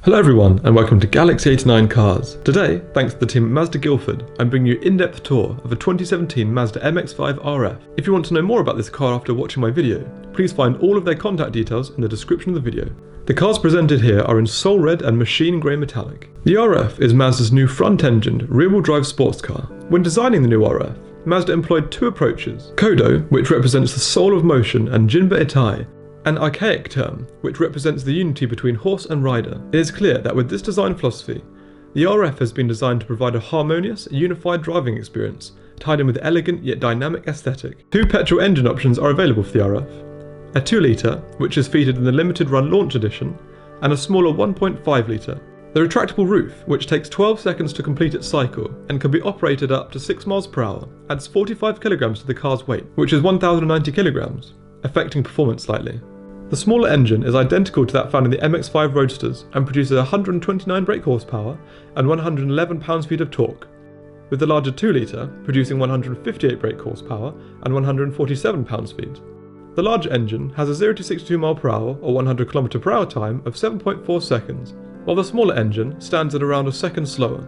Hello everyone and welcome to Galaxy 89 Cars. Today, thanks to the team at Mazda Guildford, I'm bringing you an in-depth tour of a 2017 Mazda MX-5 RF. If you want to know more about this car after watching my video, please find all of their contact details in the description of the video. The cars presented here are in Soul Red and Machine Grey Metallic. The RF is Mazda's new front-engined, rear-wheel drive sports car. When designing the new RF, Mazda employed two approaches: Kodo, which represents the soul of motion, and Jinba Itai, an archaic term which represents the unity between horse and rider. It is clear that with this design philosophy, the RF has been designed to provide a harmonious, unified driving experience, tied in with elegant yet dynamic aesthetic. Two petrol engine options are available for the RF. A 2-litre, which is featured in the limited run launch edition, and a smaller 1.5-litre. The retractable roof, which takes 12 seconds to complete its cycle and can be operated up to 6 miles per hour, adds 45 kilograms to the car's weight, which is 1,090 kilograms, affecting performance slightly. The smaller engine is identical to that found in the MX-5 Roadsters and produces 129 brake horsepower and 111 pounds-feet of torque, with the larger 2-litre producing 158 brake horsepower and 147 pounds-feet. The larger engine has a 0 to 62 mph or 100 km/h time of 7.4 seconds, while the smaller engine stands at around a second slower.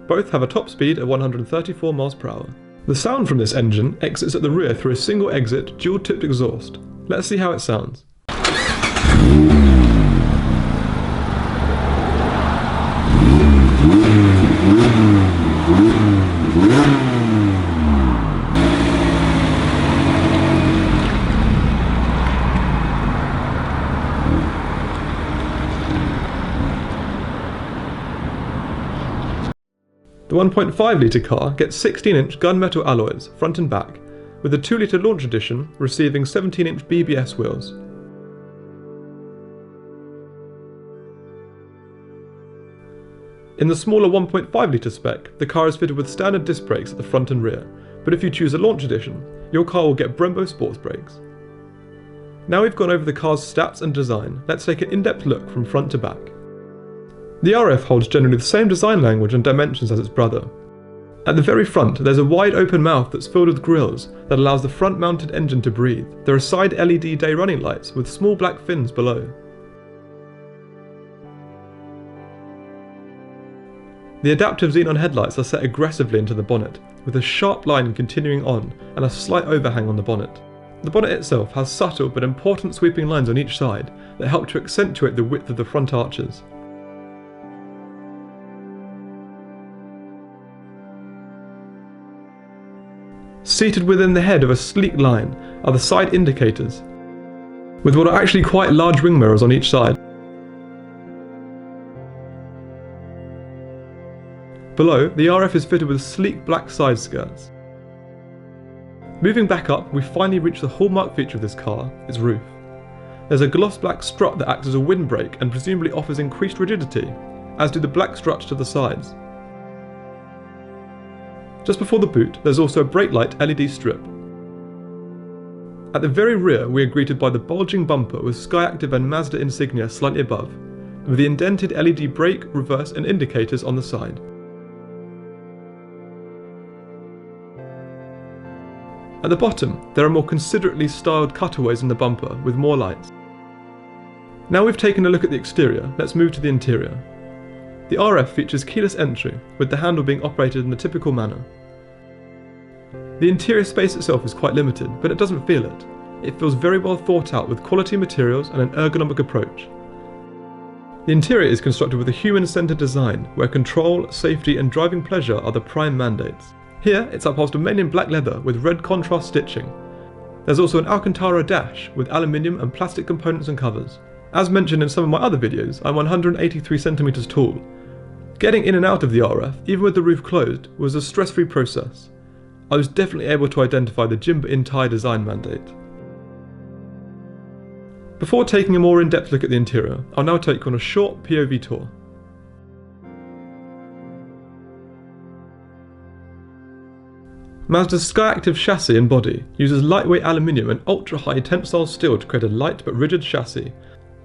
Both have a top speed of 134 mph. The sound from this engine exits at the rear through a single exit dual-tipped exhaust. Let's see how it sounds. The 1.5-litre car gets 16-inch gunmetal alloys, front and back, with the 2-litre launch edition receiving 17-inch BBS wheels. In the smaller 1.5-litre spec, the car is fitted with standard disc brakes at the front and rear, but if you choose a launch edition, your car will get Brembo sports brakes. Now we've gone over the car's stats and design, let's take an in-depth look from front to back. The RF holds generally the same design language and dimensions as its brother. At the very front, there's a wide open mouth that's filled with grills that allows the front-mounted engine to breathe. There are side LED day running lights with small black fins below. The adaptive xenon headlights are set aggressively into the bonnet, with a sharp line continuing on and a slight overhang on the bonnet. The bonnet itself has subtle but important sweeping lines on each side that help to accentuate the width of the front arches. Seated within the head of a sleek line are the side indicators, with what are actually quite large wing mirrors on each side. Below, the RF is fitted with sleek black side skirts. Moving back up, we finally reach the hallmark feature of this car, its roof. There's a gloss black strut that acts as a windbreak and presumably offers increased rigidity, as do the black struts to the sides. Just before the boot, there's also a brake light LED strip. At the very rear, we are greeted by the bulging bumper with Skyactiv and Mazda insignia slightly above, with the indented LED brake, reverse and indicators on the side. At the bottom, there are more considerately styled cutaways in the bumper with more lights. Now we've taken a look at the exterior, let's move to the interior. The RF features keyless entry, with the handle being operated in the typical manner. The interior space itself is quite limited, but it doesn't feel it. It feels very well thought out with quality materials and an ergonomic approach. The interior is constructed with a human-centered design, where control, safety and driving pleasure are the prime mandates. Here, it's upholstered mainly in black leather with red contrast stitching. There's also an Alcantara dash with aluminium and plastic components and covers. As mentioned in some of my other videos, I'm 183 centimeters tall. Getting in and out of the RF, even with the roof closed, was a stress-free process. I was definitely able to identify the Jinba Itai design mandate. Before taking a more in-depth look at the interior, I'll now take you on a short POV tour. Mazda's Skyactiv chassis and body uses lightweight aluminium and ultra-high tensile steel to create a light but rigid chassis,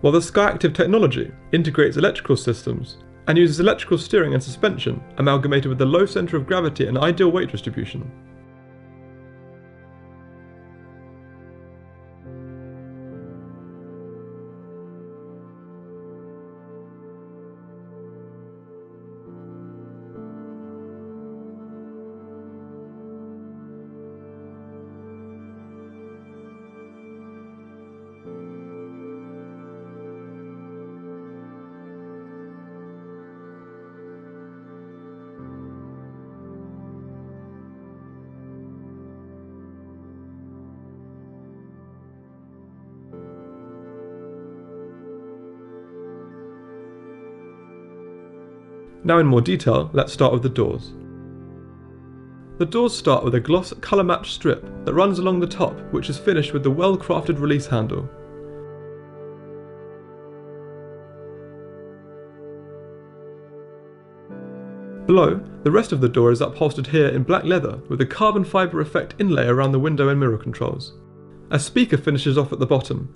while the Skyactiv technology integrates electrical systems and uses electrical steering and suspension amalgamated with the low centre of gravity and ideal weight distribution. Now in more detail, let's start with the doors. The doors start with a gloss colour matched strip that runs along the top, which is finished with the well-crafted release handle. Below, the rest of the door is upholstered here in black leather with a carbon fibre effect inlay around the window and mirror controls. A speaker finishes off at the bottom.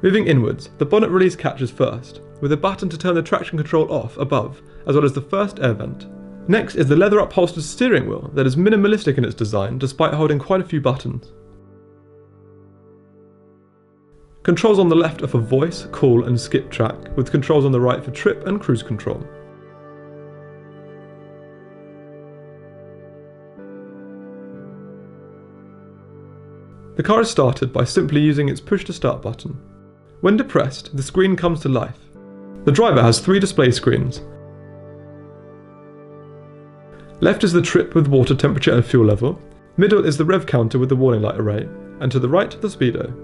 Moving inwards, the bonnet release catch is first, with a button to turn the traction control off above, as well as the first air vent. Next is the leather upholstered steering wheel that is minimalistic in its design despite holding quite a few buttons. Controls on the left are for voice, call and skip track, with controls on the right for trip and cruise control. The car is started by simply using its push to start button. When depressed, the screen comes to life. The driver has 3 display screens. Left is the trip with water temperature and fuel level, middle is the rev counter with the warning light array, and to the right the speedo.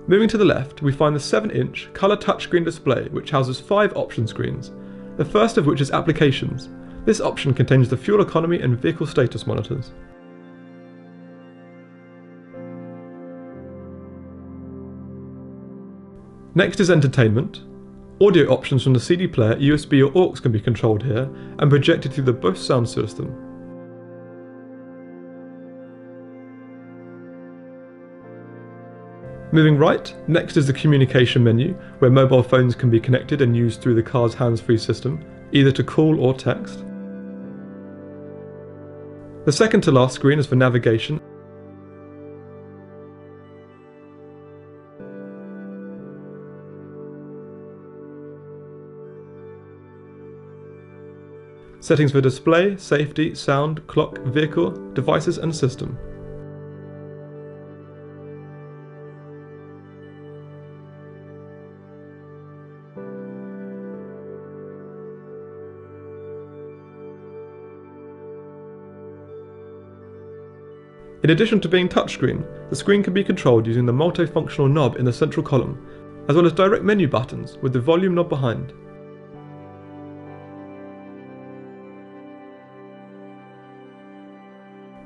Moving to the left, we find the 7-inch colour touchscreen display which houses 5 option screens, the first of which is Applications. This option contains the fuel economy and vehicle status monitors. Next is Entertainment. Audio options from the CD player, USB or aux can be controlled here and projected through the Bose sound system. Moving right, next is the communication menu, where mobile phones can be connected and used through the car's hands-free system, either to call or text. The second to last screen is for navigation. Settings for display, safety, sound, clock, vehicle, devices and system. In addition to being touchscreen, the screen can be controlled using the multifunctional knob in the central column, as well as direct menu buttons with the volume knob behind.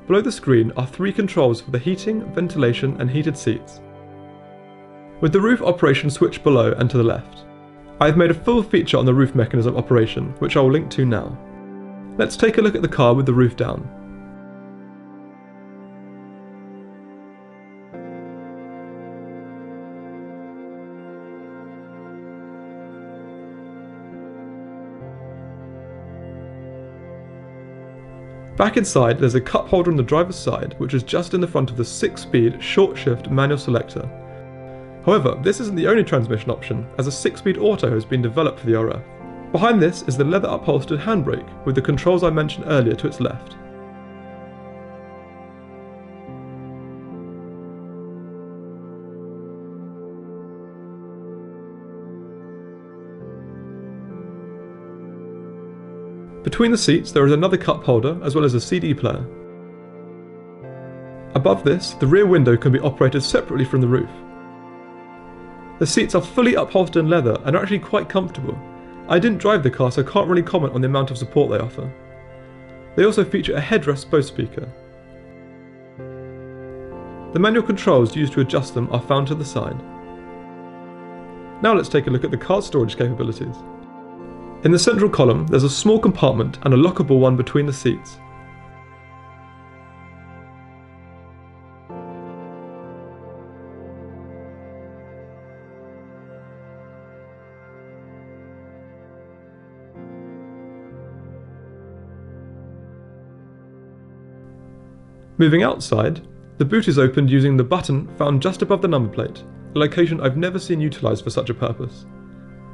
Below the screen are 3 controls for the heating, ventilation and heated seats, with the roof operation switch below and to the left. I have made a full feature on the roof mechanism operation, which I will link to now. Let's take a look at the car with the roof down. Back inside, there's a cup holder on the driver's side, which is just in the front of the 6-speed short shift manual selector. However, this isn't the only transmission option, as a 6-speed auto has been developed for the RF. Behind this is the leather upholstered handbrake, with the controls I mentioned earlier to its left. Between the seats there is another cup holder as well as a CD player. Above this, the rear window can be operated separately from the roof. The seats are fully upholstered in leather and are actually quite comfortable. I didn't drive the car so I can't really comment on the amount of support they offer. They also feature a headrest Bose speaker. The manual controls used to adjust them are found to the side. Now let's take a look at the car's storage capabilities. In the central column, there's a small compartment and a lockable one between the seats. Moving outside, the boot is opened using the button found just above the number plate, a location I've never seen utilised for such a purpose.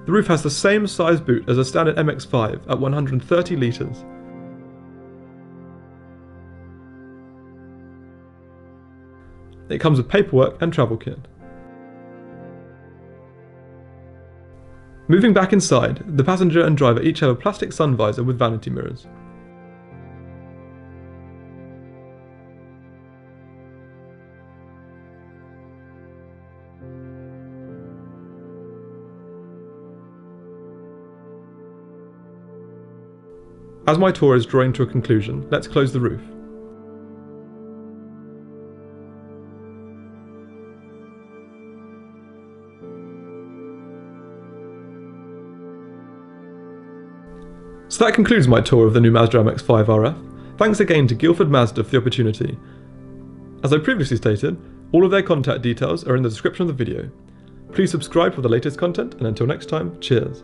The roof has the same size boot as a standard MX-5 at 130 litres. It comes with paperwork and travel kit. Moving back inside, the passenger and driver each have a plastic sun visor with vanity mirrors. As my tour is drawing to a conclusion, let's close the roof. So that concludes my tour of the new Mazda MX-5 RF. Thanks again to Guildford Mazda for the opportunity. As I previously stated, all of their contact details are in the description of the video. Please subscribe for the latest content, and until next time, cheers.